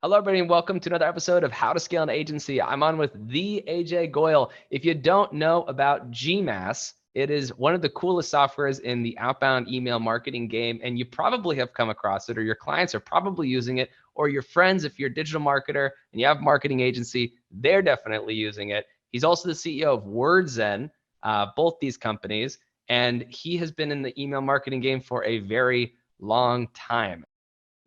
Hello, everybody, and welcome to another episode of How to Scale an Agency. I'm on with the Ajay Goel. If you don't know about Gmass, it is one of the coolest softwares in the outbound email marketing game, and you probably have come across it, or your clients are probably using it, or your friends, if you're a digital marketer and you have a marketing agency, they're definitely using it. He's also the CEO of WordZen, both these companies, and he has been in the email marketing game for a very long time.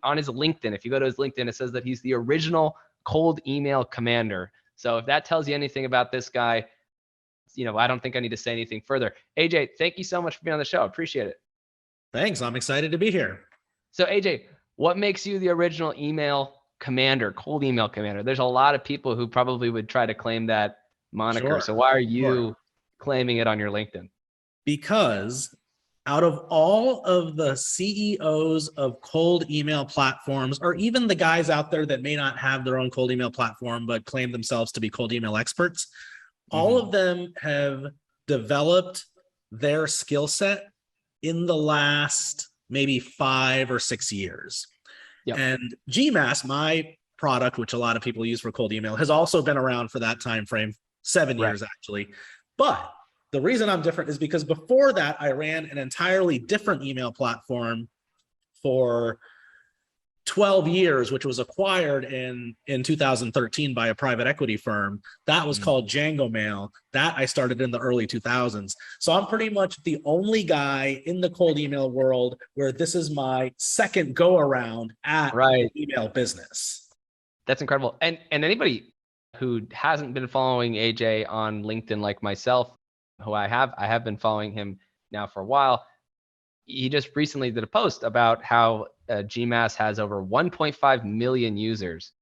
On his LinkedIn, if you go to his LinkedIn, it says that he's the original cold email commander. So if that tells you anything about this guy, I don't think I need to say anything further. AJ, thank you so much for being on the show. Appreciate it. Thanks. I'm excited to be here. So AJ, what makes you the original email commander, cold email commander? There's a lot of people who probably would try to claim that moniker. So why are you claiming it on your LinkedIn? Because out of all of the CEOs of cold email platforms, or even the guys out there that may not have their own cold email platform, but claim themselves to be cold email experts, all of them have developed their skill set in the last maybe 5 or 6 years. Yep. And Gmass, my product, which a lot of people use for cold email, has also been around for that time frame, 7 years actually. But the reason I'm different is because before that, I ran an entirely different email platform for 12 years, which was acquired in 2013 by a private equity firm. That was called Django Mail. That I started in the early 2000s. So I'm pretty much the only guy in the cold email world where this is my second go around at email business. That's incredible. And anybody who hasn't been following AJ on LinkedIn like myself, who I have been following him now for a while. He just recently did a post about how Gmass has over 1.5 million users.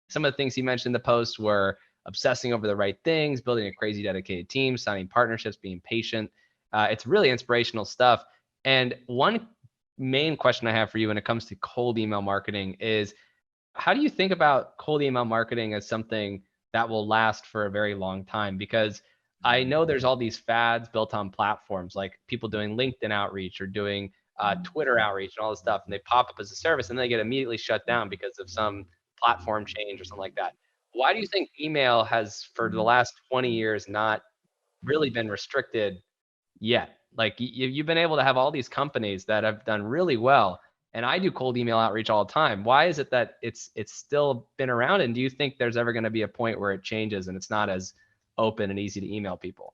Some of the things he mentioned in the post were obsessing over the right things, building a crazy dedicated team, signing partnerships, being patient. It's really inspirational stuff. And one main question I have for you when it comes to cold email marketing is, how do you think about cold email marketing as something that will last for a very long time? Because I know there's all these fads built on platforms, like people doing LinkedIn outreach or doing Twitter outreach and all this stuff, and they pop up as a service and they get immediately shut down because of some platform change or something like that. Why do you think email has, for the last 20 years, not really been restricted yet? Like you've been able to have all these companies that have done really well, and I do cold email outreach all the time. Why is it that it's still been around? And do you think there's ever going to be a point where it changes and it's not as open and easy to email people?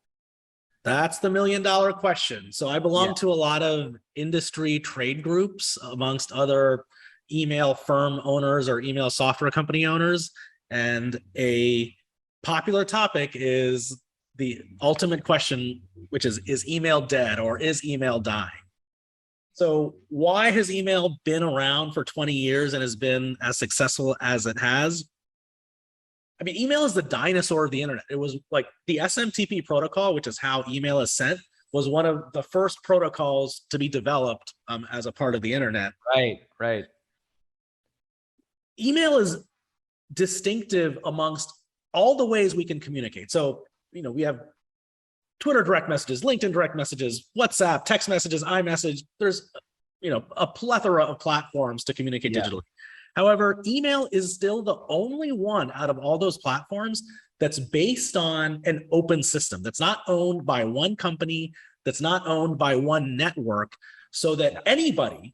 That's the $1 million question. So I belong to a lot of industry trade groups amongst other email firm owners or email software company owners. And a popular topic is the ultimate question, which is email dead or is email dying? So why has email been around for 20 years and has been as successful as it has? I mean, email is the dinosaur of the internet. It was like the SMTP protocol, which is how email is sent, was one of the first protocols to be developed as a part of the internet. Right. Email is distinctive amongst all the ways we can communicate. So, we have Twitter direct messages, LinkedIn direct messages, WhatsApp, text messages, iMessage. There's, a plethora of platforms to communicate digitally. However, email is still the only one out of all those platforms that's based on an open system, that's not owned by one company, that's not owned by one network, so that anybody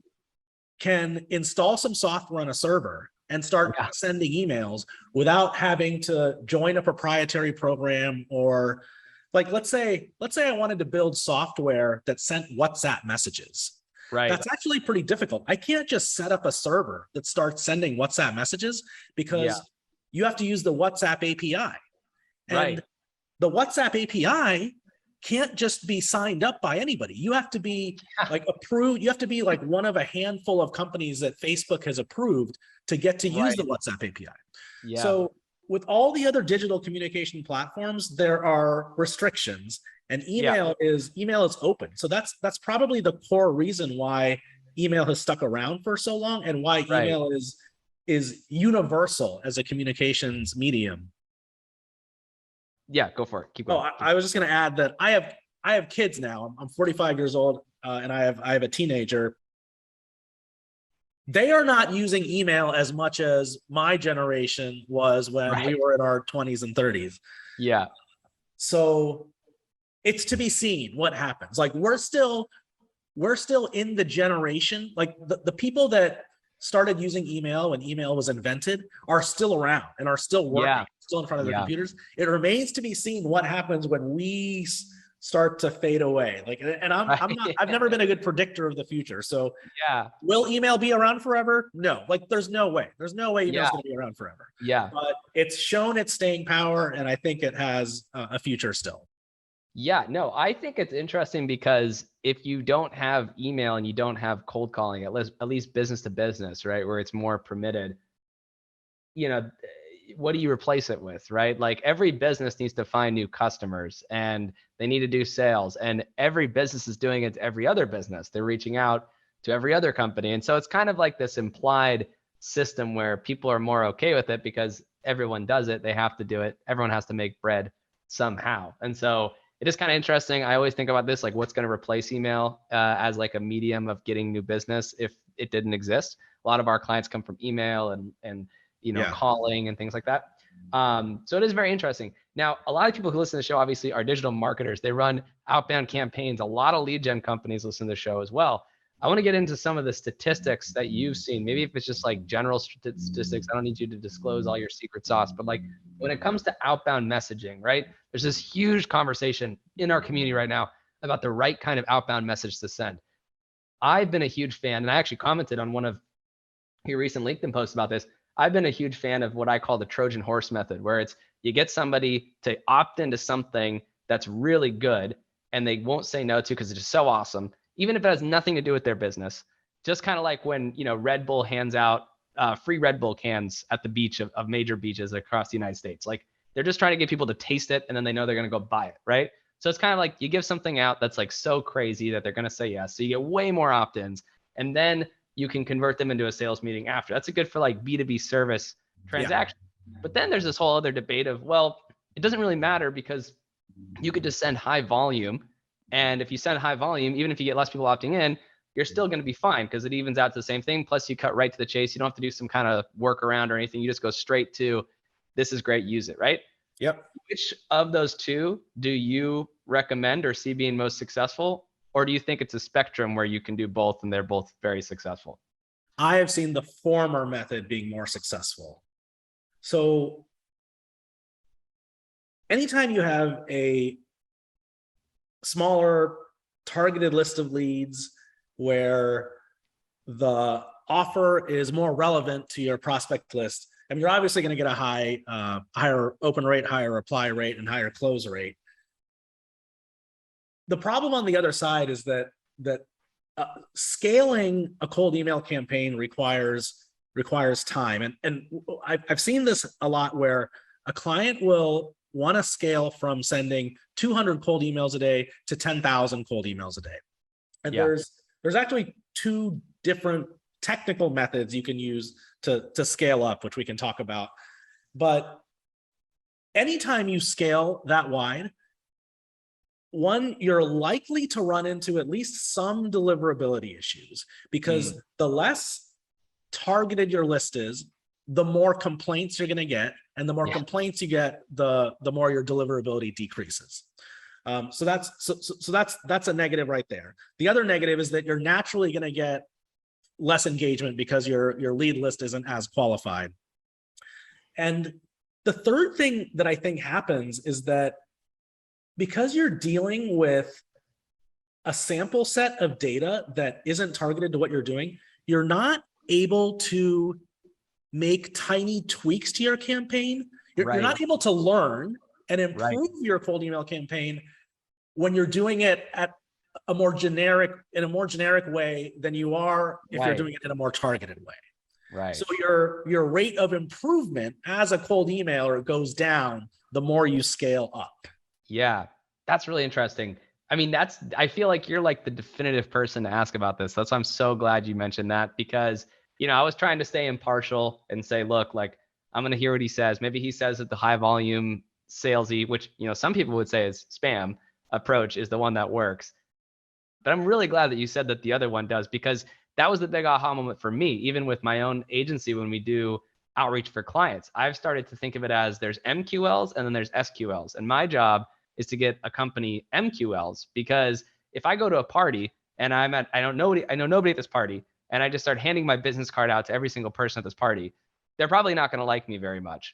can install some software on a server and start sending emails without having to join a proprietary program. Or like, let's say I wanted to build software that sent WhatsApp messages. Right. That's actually pretty difficult. I can't just set up a server that starts sending WhatsApp messages because you have to use the WhatsApp API. And the WhatsApp API can't just be signed up by anybody. You have to be like approved. You have to be like one of a handful of companies that Facebook has approved to get to use the WhatsApp API. So with all the other digital communication platforms, there are restrictions. And email is open. So that's probably the core reason why email has stuck around for so long and why email is universal as a communications medium. Yeah, go for it. Keep going. I was just going to add that I have kids now. I'm 45 years old and I have a teenager. They are not using email as much as my generation was when we Right. were in our 20s and 30s. Yeah. So it's to be seen what happens. Like we're still in the generation, like the people that started using email when email was invented are still around and are still working, Yeah. still in front of their Yeah. computers. It remains to be seen what happens when we start to fade away. Like, and I'm not, I've never been a good predictor of the future. So Yeah. will email be around forever? No, like there's no way. There's no way email is Yeah. going to be around forever. Yeah. But it's shown its staying power, and I think it has a future still. Yeah, no, I think it's interesting because if you don't have email and you don't have cold calling, at least business to business, right, where it's more permitted, you know, what do you replace it with, right? Like every business needs to find new customers and they need to do sales, and every business is doing it to every other business. They're reaching out to every other company. And so it's kind of like this implied system where people are more okay with it because everyone does it. They have to do it. Everyone has to make bread somehow. And so it is kind of interesting. I always think about this, like what's going to replace email as like a medium of getting new business if it didn't exist. A lot of our clients come from email and Yeah. calling and things like that. So it is very interesting. Now, a lot of people who listen to the show obviously are digital marketers. They run outbound campaigns. A lot of lead gen companies listen to the show as well. I want to get into some of the statistics that you've seen. Maybe if it's just like general statistics, I don't need you to disclose all your secret sauce, but like when it comes to outbound messaging, right? There's this huge conversation in our community right now about the right kind of outbound message to send. I've been a huge fan, and I actually commented on one of your recent LinkedIn posts about this. I've been a huge fan of what I call the Trojan horse method, where it's you get somebody to opt into something that's really good and they won't say no to because it's just so awesome, even if it has nothing to do with their business. Just kind of like when, Red Bull hands out free Red Bull cans at the beach of major beaches across the United States. Like they're just trying to get people to taste it and then they know they're going to go buy it, right? So it's kind of like you give something out that's like so crazy that they're going to say yes. So you get way more opt-ins, and then you can convert them into a sales meeting after. That's a good for like B2B service transaction. Yeah. But then there's this whole other debate of, well, it doesn't really matter because you could just send high volume. And if you send high volume, even if you get less people opting in, you're still going to be fine because it evens out to the same thing. Plus you cut right to the chase. You don't have to do some kind of workaround or anything. You just go straight to, this is great, use it, right? Yep. Which of those two do you recommend or see being most successful? Or do you think it's a spectrum where you can do both and they're both very successful? I have seen the former method being more successful. So anytime you have a smaller targeted list of leads where the offer is more relevant to your prospect list, I mean, you're obviously going to get a higher open rate, higher reply rate, and higher close rate. The problem on the other side is that scaling a cold email campaign requires time, and I've seen this a lot where a client will want to scale from sending 200 cold emails a day to 10,000 cold emails a day, and there's actually two different technical methods you can use to scale up, which we can talk about. But anytime you scale that wide, one, you're likely to run into at least some deliverability issues, because the less targeted your list is, the more complaints you're going to get, and the more complaints you get, the more your deliverability decreases. So that's a negative right there. The other negative is that you're naturally going to get less engagement because your lead list isn't as qualified. And the third thing that I think happens is that because you're dealing with a sample set of data that isn't targeted to what you're doing, you're not able to make tiny tweaks to your campaign. You're not able to learn and improve your cold email campaign when you're doing it at a more generic way than you are if you're doing it in a more targeted way. Right. So your rate of improvement as a cold emailer goes down the more you scale up. Yeah, that's really interesting. I mean, I feel like you're like the definitive person to ask about this. That's why I'm so glad you mentioned that, because, I was trying to stay impartial and say, look, like, I'm going to hear what he says. Maybe he says that the high volume salesy, which, some people would say is spam approach, is the one that works. But I'm really glad that you said that the other one does, because that was the big aha moment for me, even with my own agency. When we do outreach for clients, I've started to think of it as there's MQLs and then there's SQLs. And my job is to get a company MQLs, because if I go to a party and I know nobody at this party, and I just start handing my business card out to every single person at this party, they're probably not going to like me very much,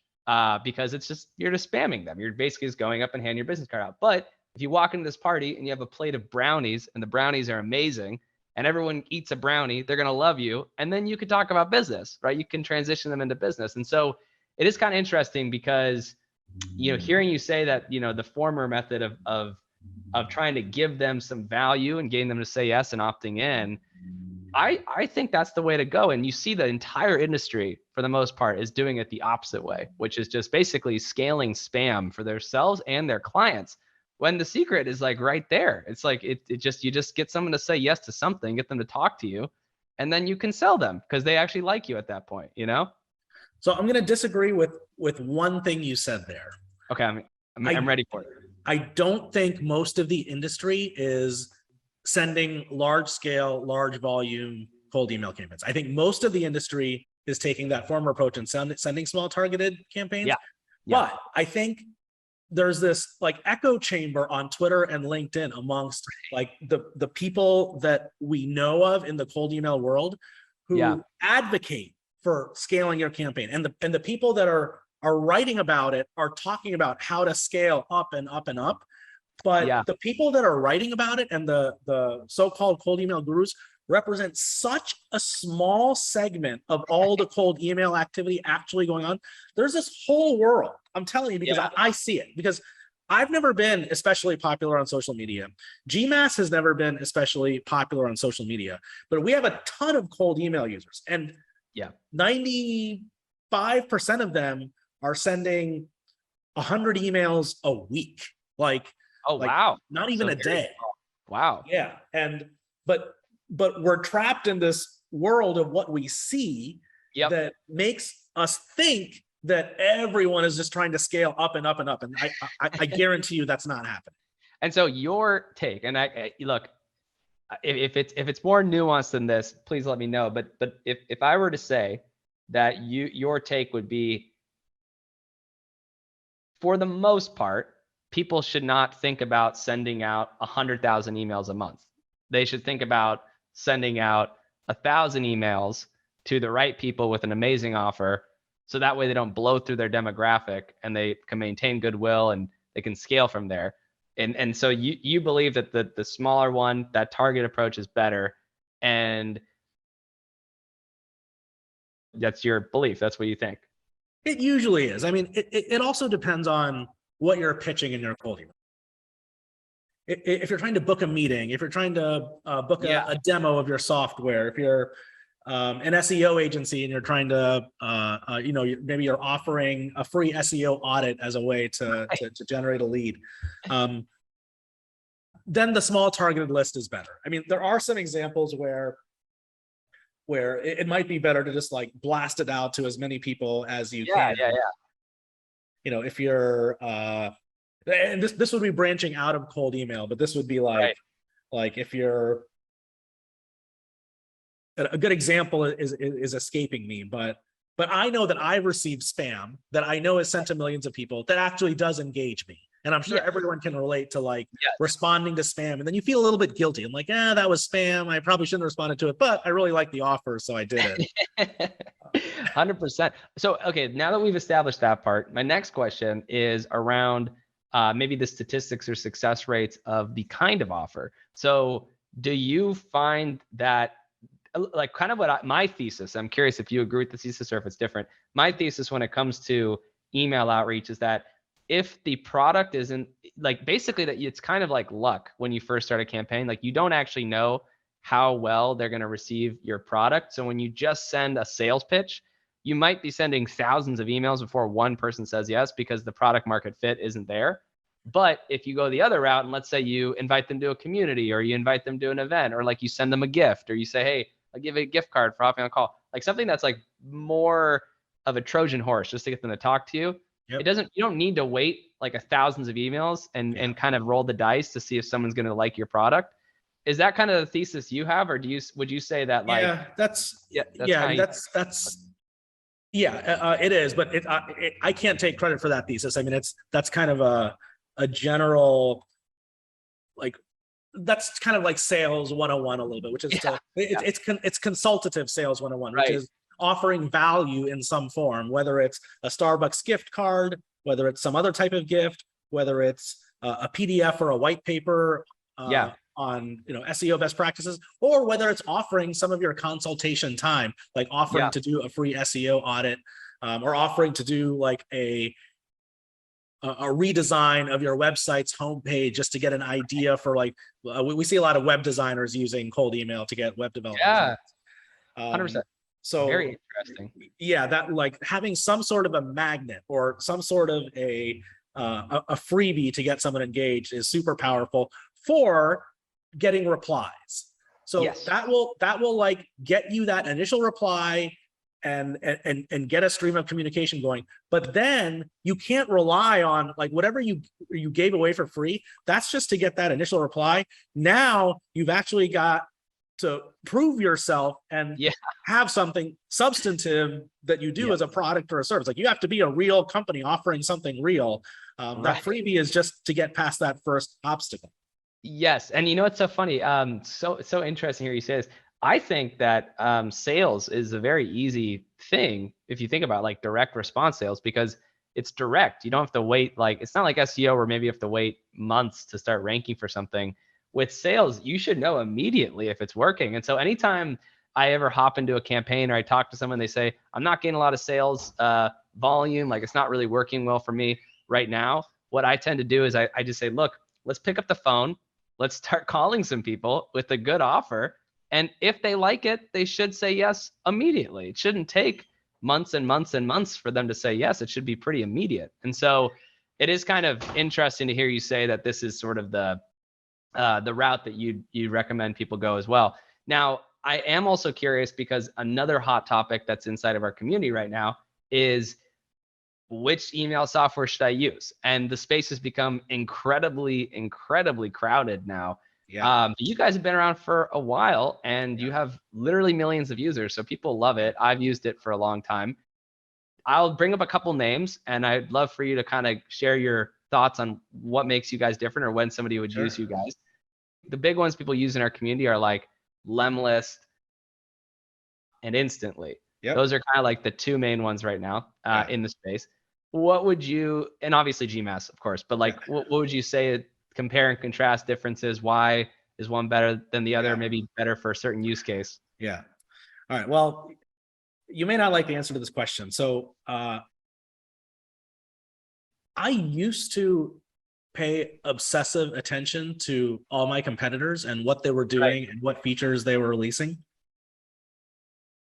because you're just spamming them. You're basically just going up and handing your business card out. But if you walk into this party and you have a plate of brownies and the brownies are amazing and everyone eats a brownie, they're going to love you. And then you could talk about business, right? You can transition them into business. And so it is kind of interesting, because, hearing you say that, the former method of trying to give them some value and getting them to say yes and opting in, I think that's the way to go. And you see the entire industry, for the most part, is doing it the opposite way, which is just basically scaling spam for themselves and their clients, when the secret is like right there. It's like you just get someone to say yes to something, get them to talk to you, and then you can sell them because they actually like you at that point, So I'm going to disagree with one thing you said there. Okay, I'm ready for it. I don't think most of the industry is sending large scale, large volume cold email campaigns. I think most of the industry is taking that former approach and sending small targeted campaigns. Yeah. But I think there's this like echo chamber on Twitter and LinkedIn amongst like the people that we know of in the cold email world who advocate for scaling your campaign. And the people that are writing about it are talking about how to scale up and up and up. But the people that are writing about it and the so-called cold email gurus represent such a small segment of all the cold email activity actually going on. There's this whole world, I'm telling you, because I see it, because I've never been especially popular on social media. Gmass has never been especially popular on social media, but we have a ton of cold email users, and 95% of them are sending 100 emails a week. Wow. Not even a day. Wow. Yeah. But we're trapped in this world of what we see that makes us think that everyone is just trying to scale up and up and up. And I guarantee you that's not happening. And so your take, and I look, if it's more nuanced than this, please let me know. But if I were to say that your take would be, for the most part, people should not think about sending out 100,000 emails a month. They should think about sending out 1,000 emails to the right people with an amazing offer, so that way they don't blow through their demographic and they can maintain goodwill and they can scale from there. And so you believe that the smaller one, that target approach, is better, and that's your belief. That's what you think. It usually is. I mean, it also depends on what you're pitching in your cold email. If you're trying to book a meeting, if you're trying to book a demo of your software, if you're an SEO agency and you're trying to, maybe you're offering a free SEO audit as a way to generate a lead, then the small targeted list is better. I mean, there are some examples where it might be better to just like blast it out to as many people as you can. If you're and this would be branching out of cold email, but this would be like if you're, a good example is escaping me, but I know that I've received spam that I know is sent to millions of people that actually does engage me. And I'm sure everyone can relate to responding to spam. And then you feel a little bit guilty. I'm like, that was spam. I probably shouldn't have responded to it, but I really like the offer, so I did it. 100%. So, okay, now that we've established that part, my next question is around maybe the statistics or success rates of the kind of offer. So do you find that, like, kind of my thesis, I'm curious if you agree with the thesis or if it's different. My thesis when it comes to email outreach is that if the product isn't, like, basically that it's kind of like luck when you first start a campaign. Like, you don't actually know how well they're going to receive your product. So when you just send a sales pitch, you might be sending thousands of emails before one person says yes, because the product market fit isn't there. But if you go the other route, and let's say you invite them to a community, or you invite them to an event, or like you send them a gift, or you say, hey, I'll give you a gift card for hopping on a call, like something that's like more of a Trojan horse just to get them to talk to you. You don't need to wait like thousands of emails and kind of roll the dice to see if someone's going to like your product. Is that kind of the thesis you have, or would you say that like, Yeah, that's kind of, it is, but I can't take credit for that thesis. I mean, that's kind of a general, like, that's kind of like sales 101 a little bit, which is it's consultative sales 101, which is offering value in some form, whether it's a Starbucks gift card, whether it's some other type of gift, whether it's a PDF or a white paper on SEO best practices, or whether it's offering some of your consultation time, like offering to do a free SEO audit, or offering to do like a redesign of your website's homepage just to get an idea for like, we see a lot of web designers using cold email to get web development. Yeah, 100%. So very interesting. Yeah, that like having some sort of a magnet or some sort of a freebie to get someone engaged is super powerful for getting replies. So that will like get you that initial reply and get a stream of communication going. But then you can't rely on like whatever you gave away for free. That's just to get that initial reply. Now you've actually got to prove yourself and have something substantive that you do as a product or a service. Like you have to be a real company offering something real. That freebie is just to get past that first obstacle. Yes, and it's so funny. So interesting here you say this. I think that sales is a very easy thing if you think about like direct response sales, because it's direct. You don't have to wait. Like it's not like SEO where maybe you have to wait months to start ranking for something. With sales, you should know immediately if it's working. And so anytime I ever hop into a campaign or I talk to someone, they say, I'm not getting a lot of sales volume, like it's not really working well for me right now. What I tend to do is I just say, look, let's pick up the phone. Let's start calling some people with a good offer. And if they like it, they should say yes immediately. It shouldn't take months and months and months for them to say yes. It should be pretty immediate. And so it is kind of interesting to hear you say that this is sort of the route that you recommend people go as well. Now, I am also curious because another hot topic that's inside of our community right now is which email software should I use? And the space has become incredibly crowded now. You guys have been around for a while and you have literally millions of users. So people love it. I've used it for a long time. I'll bring up a couple names and I'd love for you to kind of share your thoughts on what makes you guys different or when somebody would use you guys. The big ones people use in our community are like Lemlist and Instantly. Those are kind of like the two main ones right now in the space. What would you, and obviously Gmass, of course, but like what would you say, compare and contrast differences? Why is one better than the other? Maybe better for a certain use case? All right. Well, you may not like the answer to this question. So I used to pay obsessive attention to all my competitors and what they were doing and what features they were releasing.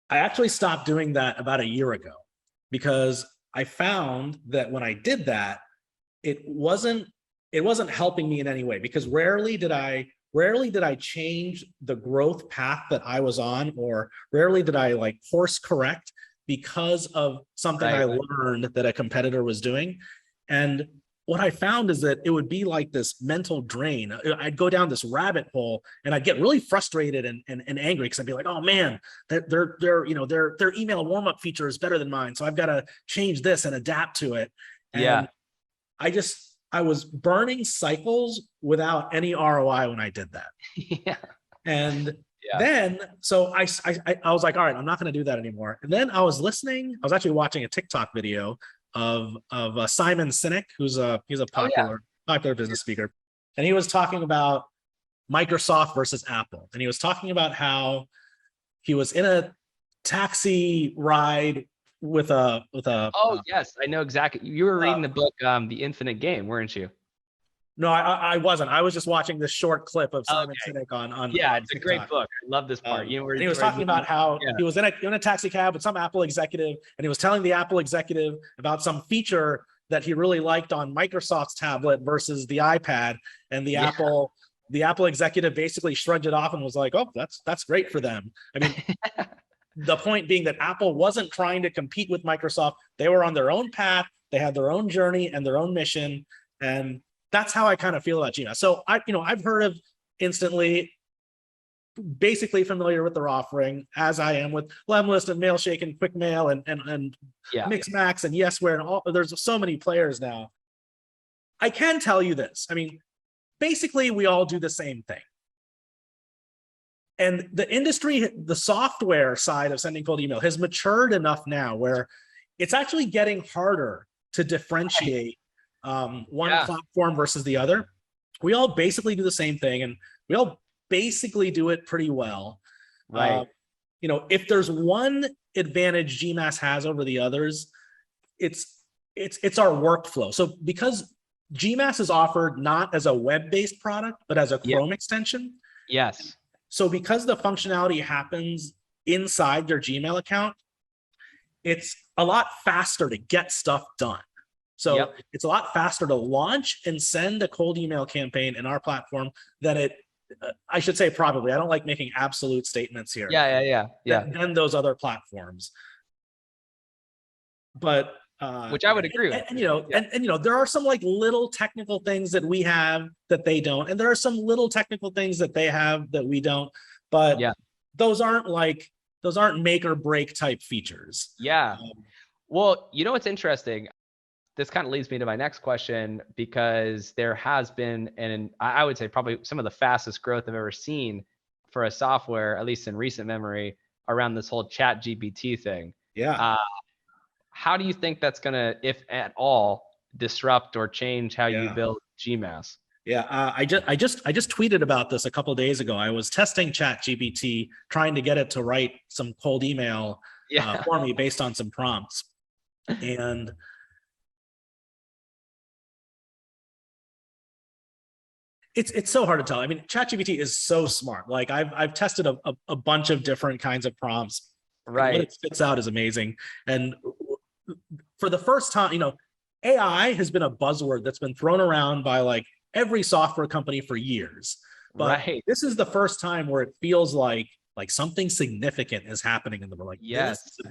I actually stopped doing that about a year ago because I found that when I did that, it wasn't helping me in any way, because rarely did I change the growth path that I was on, or rarely did I like course correct because of something I learned that a competitor was doing. And what I found is that it would be like this mental drain. I'd go down this rabbit hole and I'd get really frustrated and angry because I'd be like, oh man, their email warm-up feature is better than mine. So I've got to change this and adapt to it. And I was burning cycles without any ROI when I did that. And then, so I was like, all right, I'm not going to do that anymore. And then I was actually watching a TikTok video of Simon Sinek, he's a popular business speaker. And he was talking about Microsoft versus Apple. And he was talking about how he was in a taxi ride with a yes, I know exactly. You were reading the book The Infinite Game, weren't you? No, I wasn't. I was just watching this short clip of Simon Sinek on it's a great book. I love this part. And he was talking about how he was in a taxi cab with some Apple executive, and he was telling the Apple executive about some feature that he really liked on Microsoft's tablet versus the iPad, and the Apple executive basically shrugged it off and was like, "Oh, that's great for them." I mean, the point being that Apple wasn't trying to compete with Microsoft. They were on their own path. They had their own journey and their own mission, and that's how I kind of feel about Gmass. So I've heard of Instantly. basically familiar with their offering, as I am with Lemlist and Mailshake and Quickmail and Yeah. Mixmax and Yesware and all. There's so many players now. I can tell you this. I mean, basically, we all do the same thing. And the industry, the software side of sending cold email has matured enough now where it's actually getting harder to differentiate one platform versus the other. We all basically do the same thing, and we all basically do it pretty well. Right. You know, if there's one advantage Gmass has over the others, it's our workflow. So because Gmass is offered not as a web-based product, but as a Chrome extension. Yes. So because the functionality happens inside their Gmail account, it's a lot faster to get stuff done. So it's a lot faster to launch and send a cold email campaign in our platform than it, I should say probably, I don't like making absolute statements here. Yeah. Than those other platforms. But which I would agree with. And you know, and you know, there are some like little technical things that we have that they don't, and there are some little technical things that they have that we don't. But those aren't make or break type features. Yeah. Well, you know what's interesting? This kind of leads me to my next question, because there has been, and I would say probably some of the fastest growth I've ever seen for a software, at least in recent memory, around this whole Chat GPT thing. Yeah. How do you think that's gonna, if at all, disrupt or change how you build Gmass? Yeah, I just tweeted about this a couple of days ago. I was testing Chat GPT, trying to get it to write some cold email for me based on some prompts, and it's so hard to tell. I mean, ChatGPT is so smart. Like I've tested a bunch of different kinds of prompts. Right. What it spits out is amazing. And for the first time, you know, AI has been a buzzword that's been thrown around by like every software company for years. But this is the first time where it feels like something significant is happening in the world. Like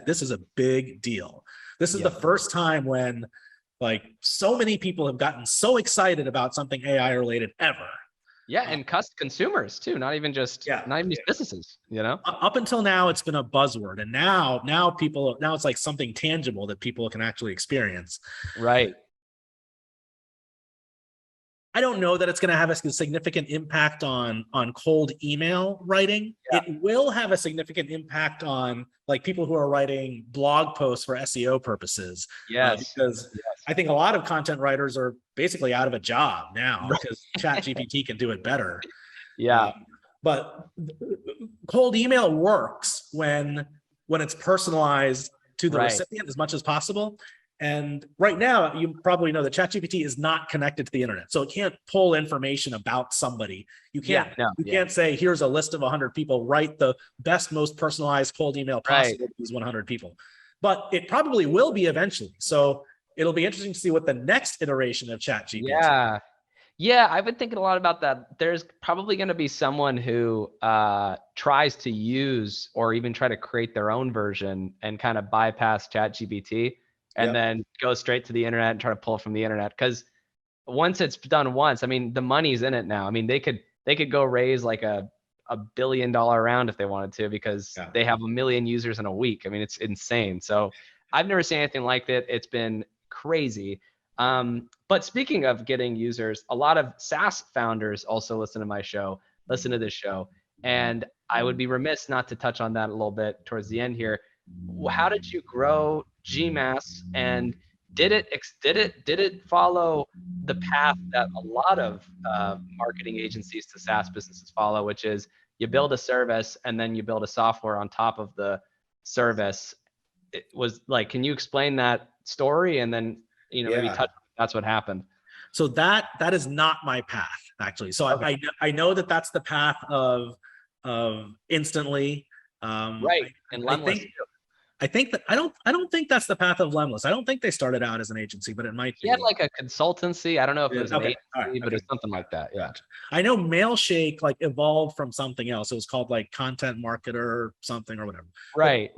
this is a big deal. This is the first time when like so many people have gotten so excited about something AI related ever. Yeah, and consumers too, not even just businesses, you know? Up until now, it's been a buzzword. And now it's like something tangible that people can actually experience. Right. I don't know that it's going to have a significant impact on cold email writing. It will have a significant impact on like people who are writing blog posts for SEO purposes. Because I think a lot of content writers are basically out of a job now because ChatGPT can do it better. But cold email works when it's personalized to the recipient as much as possible. And right now, you probably know that ChatGPT is not connected to the internet, so it can't pull information about somebody. You can't can't say, here's a list of 100 people, write the best, most personalized cold email possible to these 100 people. But it probably will be eventually. So it'll be interesting to see what the next iteration of ChatGPT. Yeah, I've been thinking a lot about that. There's probably going to be someone who tries to use or even try to create their own version and kind of bypass ChatGPT. And then go straight to the internet and try to pull from the internet. Because once it's done once, I mean, the money's in it now. I mean, they could go raise like a $1 billion round if they wanted to, because they have 1 million users in a week. I mean, it's insane. So I've never seen anything like that. It's been crazy. But speaking of getting users, a lot of SaaS founders also listen to this show. And I would be remiss not to touch on that a little bit towards the end here. How did you grow Gmass, and did it follow the path that a lot of marketing agencies to SaaS businesses follow, which is you build a service and then you build a software on top of the service? It was like, can you explain that story, and then maybe touch on that's what happened? So that is not my path, actually. So I know that that's the path of Instantly. And Lemlist. I think that I don't think that's the path of Lemlist. I don't think they started out as an agency, but it might be. He had like a consultancy. I don't know if it was an agency, but it's something like that. Yeah. I know Mailshake like evolved from something else. It was called like Content Marketer or something or whatever. Right.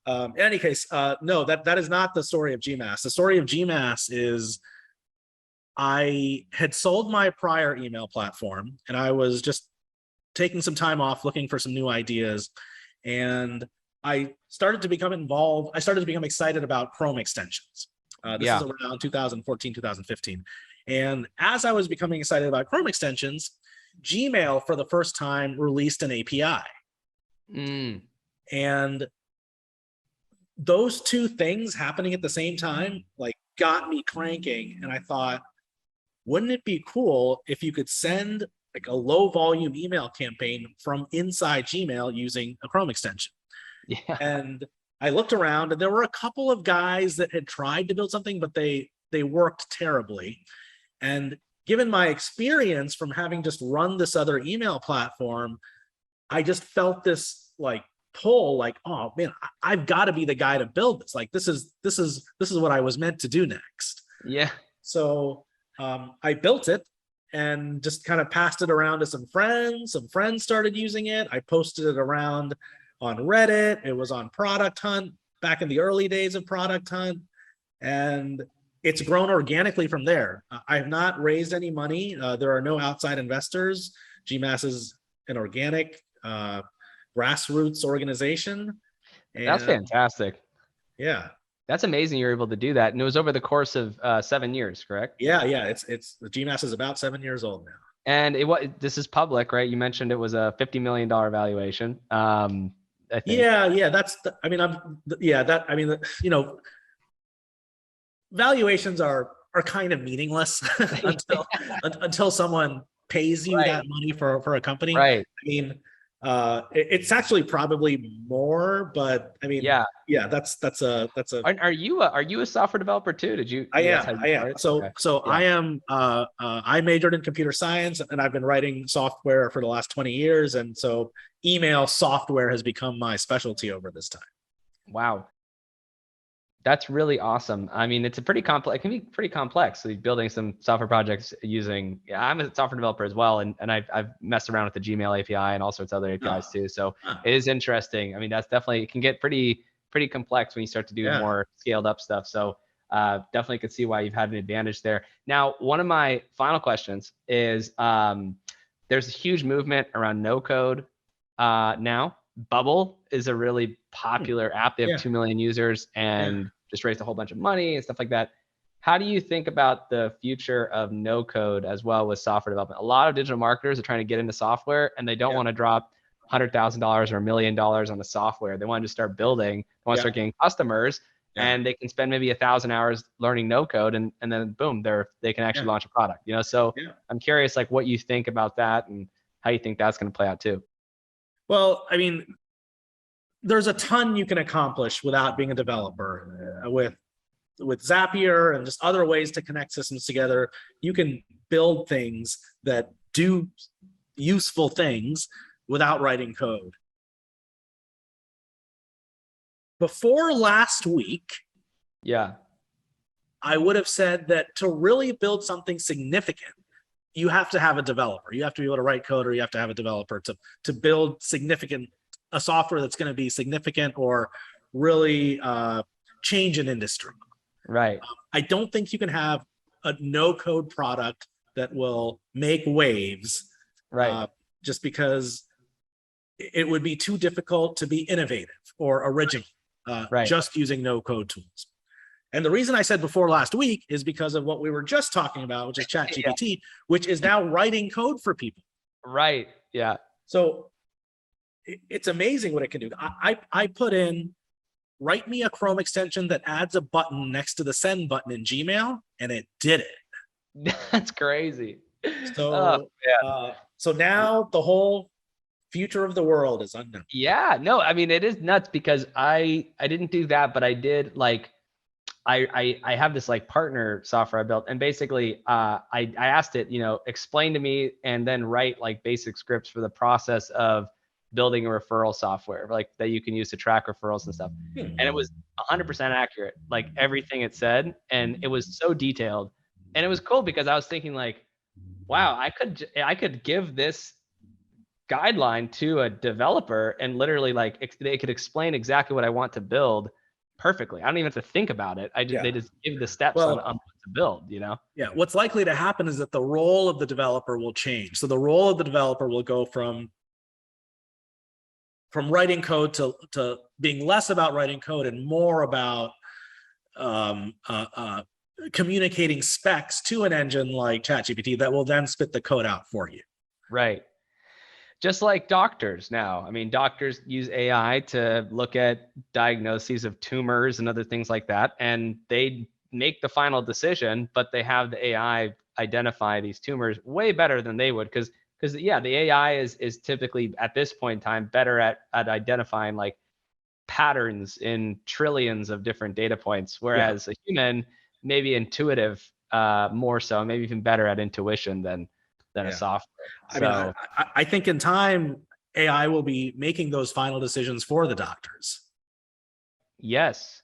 In any case, no, that is not the story of Gmass. The story of Gmass is I had sold my prior email platform, and I was just taking some time off, looking for some new ideas, and I started to become involved. I started to become excited about Chrome extensions. This is around 2014, 2015. And as I was becoming excited about Chrome extensions, Gmail for the first time released an API. And those two things happening at the same time, like, got me cranking. And I thought, wouldn't it be cool if you could send like a low volume email campaign from inside Gmail using a Chrome extension? Yeah. And I looked around, and there were a couple of guys that had tried to build something, but they worked terribly. And given my experience from having just run this other email platform, I just felt this like pull, like, oh man, I've got to be the guy to build this. Like, this is what I was meant to do next. Yeah. So I built it and just kind of passed it around to some friends. Some friends started using it. I posted it around on Reddit. It was on Product Hunt back in the early days of Product Hunt. And it's grown organically from there. I have not raised any money. There are no outside investors. Gmass is an organic grassroots organization. And That's fantastic. yeah. That's amazing you're able to do that. And it was over the course of 7 years, correct? Yeah. It's the Gmass is about 7 years old now. And this is public, right? You mentioned it was a $50 million valuation. I think. Yeah. Valuations are kind of meaningless until someone pays you that money for a company. Right. I mean, it's actually probably more, but I mean, yeah, that's a. Are you a software developer too? Did you? I am. So I am. I majored in computer science, and I've been writing software for the last 20 years, and so email software has become my specialty over this time. Wow. That's really awesome. I mean, it's a pretty complex. It can be pretty complex. So building some software projects using. I'm a software developer as well, and I've messed around with the Gmail API and all sorts of other APIs too. So it is interesting. I mean, that's definitely, it can get pretty complex when you start to do more scaled up stuff. So definitely could see why you've had an advantage there. Now, one of my final questions is, there's a huge movement around no code now. Bubble is a really popular app. They have 2 million users and just raised a whole bunch of money and stuff like that. How do you think about the future of no code as well with software development? A lot of digital marketers are trying to get into software, and they don't want to drop $100,000 or $1 million on the software. They want to just start building. They want to start getting customers, and they can spend maybe 1,000 hours learning no code, and then boom, they can actually launch a product. So I'm curious, like, what you think about that and how you think that's going to play out too. Well, I mean, there's a ton you can accomplish without being a developer. With Zapier and just other ways to connect systems together, you can build things that do useful things without writing code. Before last week, I would have said that to really build something significant, you have to have a developer. You have to be able to write code, or you have to have a developer to build a software that's going to be significant or really change an industry. Right. I don't think you can have a no-code product that will make waves. Right. Just because it would be too difficult to be innovative or original, just using no-code tools. And the reason I said before last week is because of what we were just talking about, which is ChatGPT, which is now writing code for people. Right. Yeah. So it's amazing what it can do. I put in, write me a Chrome extension that adds a button next to the send button in Gmail, and it did it. That's crazy. So, so now the whole future of the world is unknown. Yeah. No, I mean, it is nuts because I didn't do that, but I did, like, I have this like partner software I built, and basically I asked it, explain to me and then write like basic scripts for the process of building a referral software, like that you can use to track referrals and stuff. And it was 100% accurate, like everything it said, and it was so detailed. And it was cool because I was thinking, like, wow, I could give this guideline to a developer and literally, like, they could explain exactly what I want to build perfectly. I don't even have to think about it. They just give the steps on what to build, Yeah. What's likely to happen is that the role of the developer will change. So the role of the developer will go from from writing code to being less about writing code and more about communicating specs to an engine like ChatGPT that will then spit the code out for you. Right. Just like doctors now. I mean, doctors use AI to look at diagnoses of tumors and other things like that, and they make the final decision, but they have the AI identify these tumors way better than they would, because yeah, the AI is typically at this point in time better at identifying like patterns in trillions of different data points, whereas a human maybe intuitive, more so, maybe even better at intuition than a software. I mean, I think in time, AI will be making those final decisions for the doctors. Yes.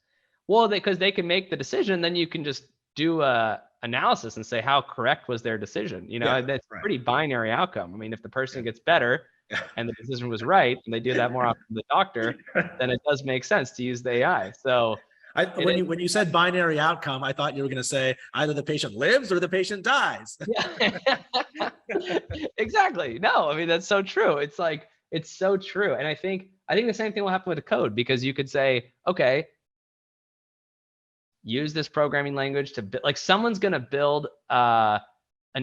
Well, because they can make the decision, then you can just do a analysis and say how correct was their decision. You know, that's a pretty binary outcome. I mean, if the person gets better and the decision was right, and they do that more often than the doctor, then it does make sense to use the AI. So when you said binary outcome, I thought you were going to say either the patient lives or the patient dies. Yeah. Exactly. No, I mean, that's so true. It's like, it's so true. And I think the same thing will happen with the code, because you could say, okay, use this programming language to like, someone's going to build an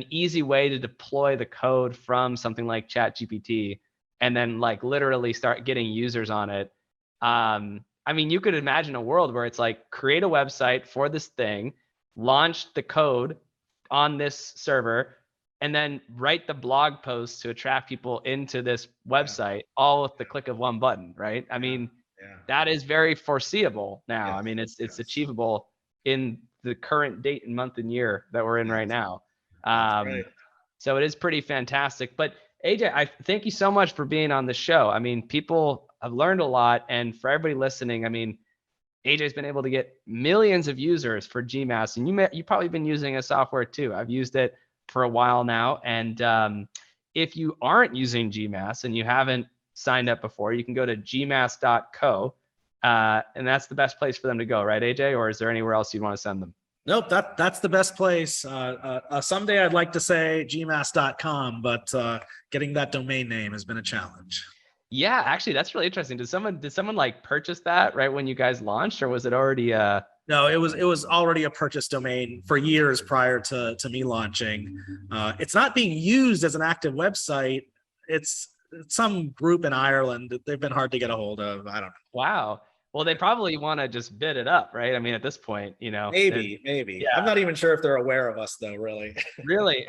easy way to deploy the code from something like ChatGPT, and then like literally start getting users on it. I mean, you could imagine a world where it's like, create a website for this thing, launch the code on this server, and then write the blog posts to attract people into this website, all with the click of one button, right? I mean, that is very foreseeable now. I mean, it's achievable in the current date and month and year that we're in right now. So it is pretty fantastic. But AJ, I thank you so much for being on the show. I mean, people have learned a lot, and for everybody listening, I mean, AJ's been able to get millions of users for Gmass, and you've probably been using a software too. I've used it for a while now, and if you aren't using Gmass and you haven't signed up before, you can go to gmass.co, and that's the best place for them to go, right, AJ? Or is there anywhere else you'd want to send them? Nope, that's the best place. Someday I'd like to say gmass.com, but getting that domain name has been a challenge. Yeah, actually, that's really interesting. Did someone like purchase that right when you guys launched, or was it already No, it was already a purchased domain for years prior to me launching. It's not being used as an active website. It's some group in Ireland. They've been hard to get a hold of. I don't know. Wow. Well, they probably want to just bid it up, right? I mean, at this point, you know. Maybe. Yeah. I'm not even sure if they're aware of us, though, really. Really?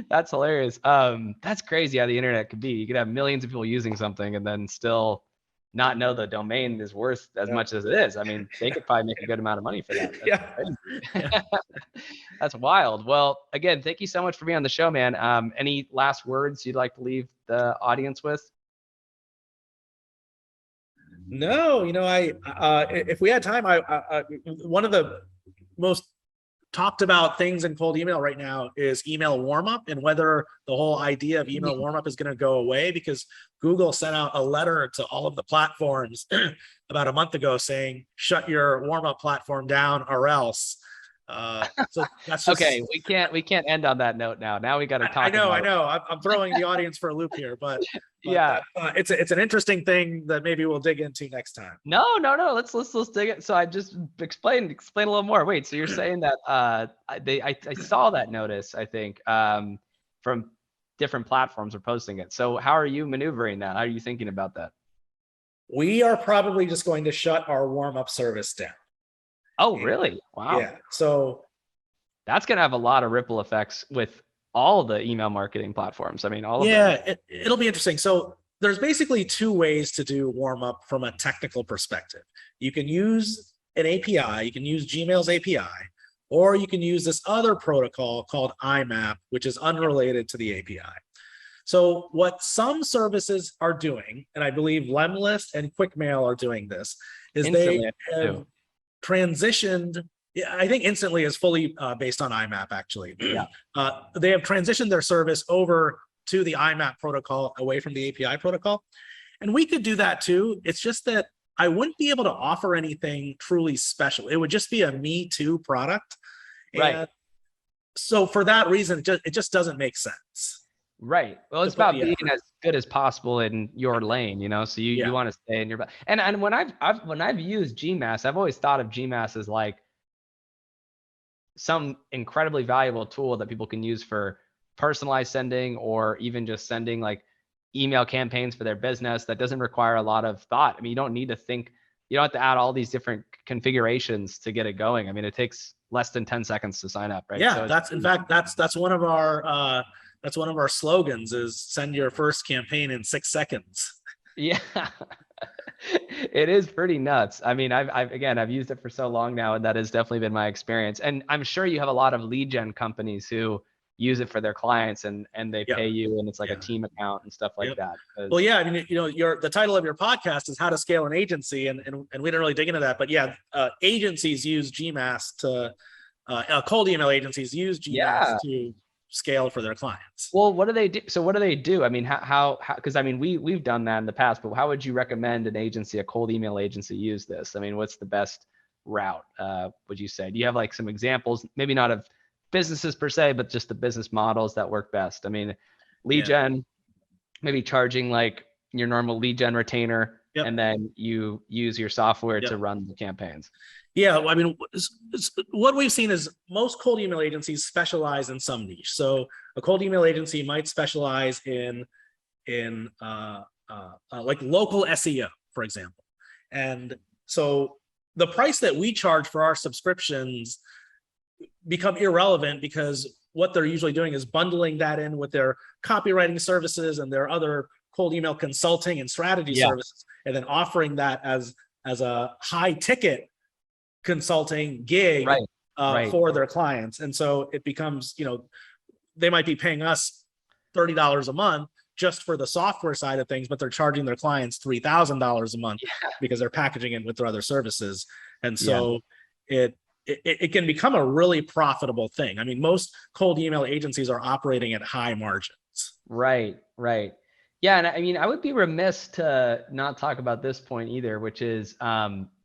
That's hilarious. That's crazy how the internet could be. You could have millions of people using something and then still not know the domain is worth as much as it is. I mean, they could probably make a good amount of money for that. That's wild. Well, again, thank you so much for being on the show, man. Any last words you'd like to leave the audience with? No, you know, if we had time, one of the most talked about things in cold email right now is email warmup, and whether the whole idea of email warmup is going to go away, because Google sent out a letter to all of the platforms about a month ago saying, shut your warmup platform down or else. So that's just, okay. We can't end on that note now. Now we got to talk. I know. I'm throwing the audience for a loop here, but yeah, it's an interesting thing that maybe we'll dig into next time. No. Let's dig it. So I just explain a little more. Wait, so you're saying that I saw that notice, I think, from different platforms are posting it. So how are you maneuvering that? How are you thinking about that? We are probably just going to shut our warm-up service down. Oh, really? Wow. Yeah. So that's going to have a lot of ripple effects with all the email marketing platforms. I mean, all of them. Yeah, it'll be interesting. So there's basically two ways to do warm up from a technical perspective. You can use an API, you can use Gmail's API, or you can use this other protocol called IMAP, which is unrelated to the API. So what some services are doing, and I believe Lemlist and QuickMail are doing this, is they have transitioned. I think Instantly is fully based on IMAP, actually. Yeah. They have transitioned their service over to the IMAP protocol away from the API protocol. And we could do that too. It's just that I wouldn't be able to offer anything truly special. It would just be a me too product. Right. And so for that reason, it just doesn't make sense. Right. Well, to it's put about the being effort. as good as possible in your lane, you know. So you Yeah. want to stay in your and when when I've used Gmass, I've always thought of Gmass as like some incredibly valuable tool that people can use for personalized sending, or even just sending like email campaigns for their business that doesn't require a lot of thought. I mean, you don't need to think, you don't have to add all these different configurations to get it going. I mean, it takes less than 10 seconds to sign up, right? Yeah, So it's that's in fact that's one of our slogans is send your first campaign in 6 seconds. yeah. It is pretty nuts. I mean, I've used it for so long now, and that has definitely been my experience. And I'm sure you have a lot of lead gen companies who use it for their clients, and they Yeah. pay you, and it's like a Yeah. team account and stuff like Yep. that. Well, yeah, I mean, the title of your podcast is How to Scale an Agency, and we didn't really dig into that, but yeah, agencies use Gmass to cold email agencies use Gmass Yeah. to scale for their clients. Well, what do they do? So what do they do? I mean, how, because I mean, we've done that in the past, but how would you recommend an agency, a cold email agency, use this? I mean, what's the best route, would you say? Do you have like some examples, maybe not of businesses per se, but just the business models that work best? I mean, lead Yeah. gen, maybe charging like your normal lead gen retainer, Yep. and then you use your software Yep. to run the campaigns. Yeah, I mean, what we've seen is most cold email agencies specialize in some niche. So a cold email agency might specialize in like local SEO, for example. And so the price that we charge for our subscriptions become irrelevant because what they're usually doing is bundling that in with their copywriting services and their other cold email consulting and strategy Yeah. services, and then offering that as a high ticket consulting gig Right. Right. for their clients. And so it becomes, they might be paying us $30 a month just for the software side of things, but they're charging their clients $3,000 a month Yeah. because they're packaging it with their other services. And Yeah. so it can become a really profitable thing. I mean, most cold email agencies are operating at high margins. Right, right. Yeah, and I mean, I would be remiss to not talk about this point either, which is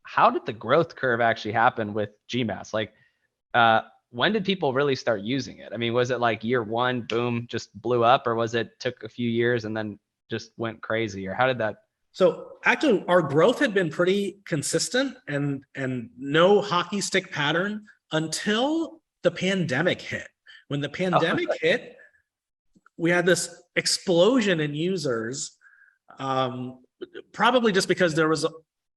how did the growth curve actually happen with Gmass? Like, when did people really start using it? I mean, was it like year one, boom, just blew up, or was it took a few years and then just went crazy, or how did that? So actually, our growth had been pretty consistent and no hockey stick pattern until the pandemic hit. When the pandemic hit, we had this explosion in users, probably just because there was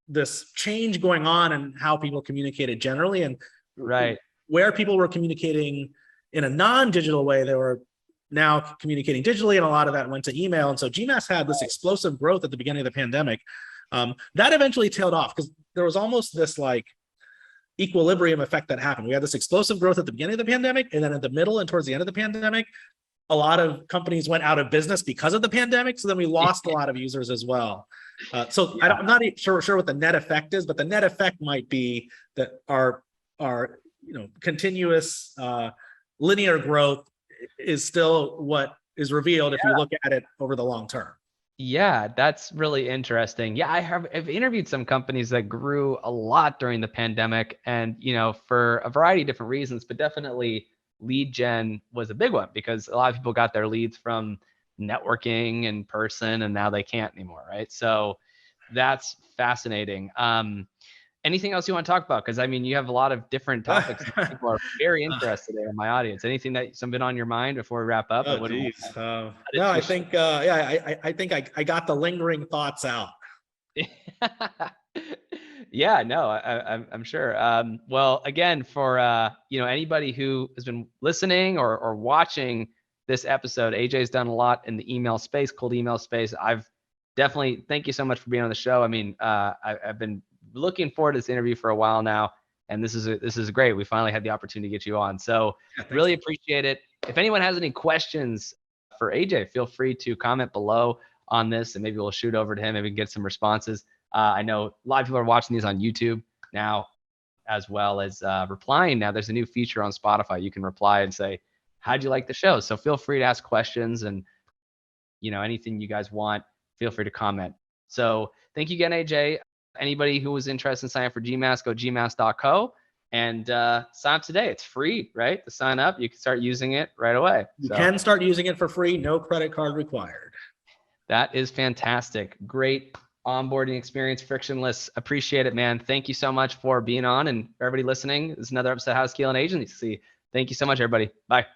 this change going on in how people communicated generally, and Right. where people were communicating in a non-digital way, they were now communicating digitally, and a lot of that went to email. And so Gmass had this explosive growth at the beginning of the pandemic. That eventually tailed off because there was almost this like equilibrium effect that happened. We had this explosive growth at the beginning of the pandemic, and then at the middle and towards the end of the pandemic, a lot of companies went out of business because of the pandemic. So then we lost a lot of users as well. So I'm not sure what the net effect is, but the net effect might be that our continuous linear growth is still what is revealed if you look at it over the long term. Yeah, that's really interesting. Yeah, I've interviewed some companies that grew a lot during the pandemic, and for a variety of different reasons, but definitely lead gen was a big one because a lot of people got their leads from networking in person, and now they can't anymore, right? So that's fascinating. Anything else you want to talk about? Because I mean, you have a lot of different topics that people are very interested in my audience. Anything that's been on your mind before we wrap up? Oh, geez. No, I think, I think I got the lingering thoughts out. Yeah, no, I'm sure. Well, again, for anybody who has been listening or watching this episode, AJ's done a lot in the email space, cold email space. I've definitely, thank you so much for being on the show. I mean, I've been looking forward to this interview for a while now, and this is great. We finally had the opportunity to get you on, so really appreciate it. If anyone has any questions for AJ, feel free to comment below on this, and maybe we'll shoot over to him. Maybe we can get some responses. I know a lot of people are watching these on YouTube now, as well as replying. Now there's a new feature on Spotify. You can reply and say, how'd you like the show? So feel free to ask questions, and anything you guys want, feel free to comment. So thank you again, AJ. Anybody who was interested in signing up for Gmass, go gmass.co. and sign up today. It's free, right? To sign up, you can start using it right away. You can start using it for free, no credit card required. That is fantastic. Great onboarding experience, frictionless. Appreciate it, man. Thank you so much for being on, and for everybody listening. This is another episode of How to Scale an Agency. Thank you so much, everybody. Bye.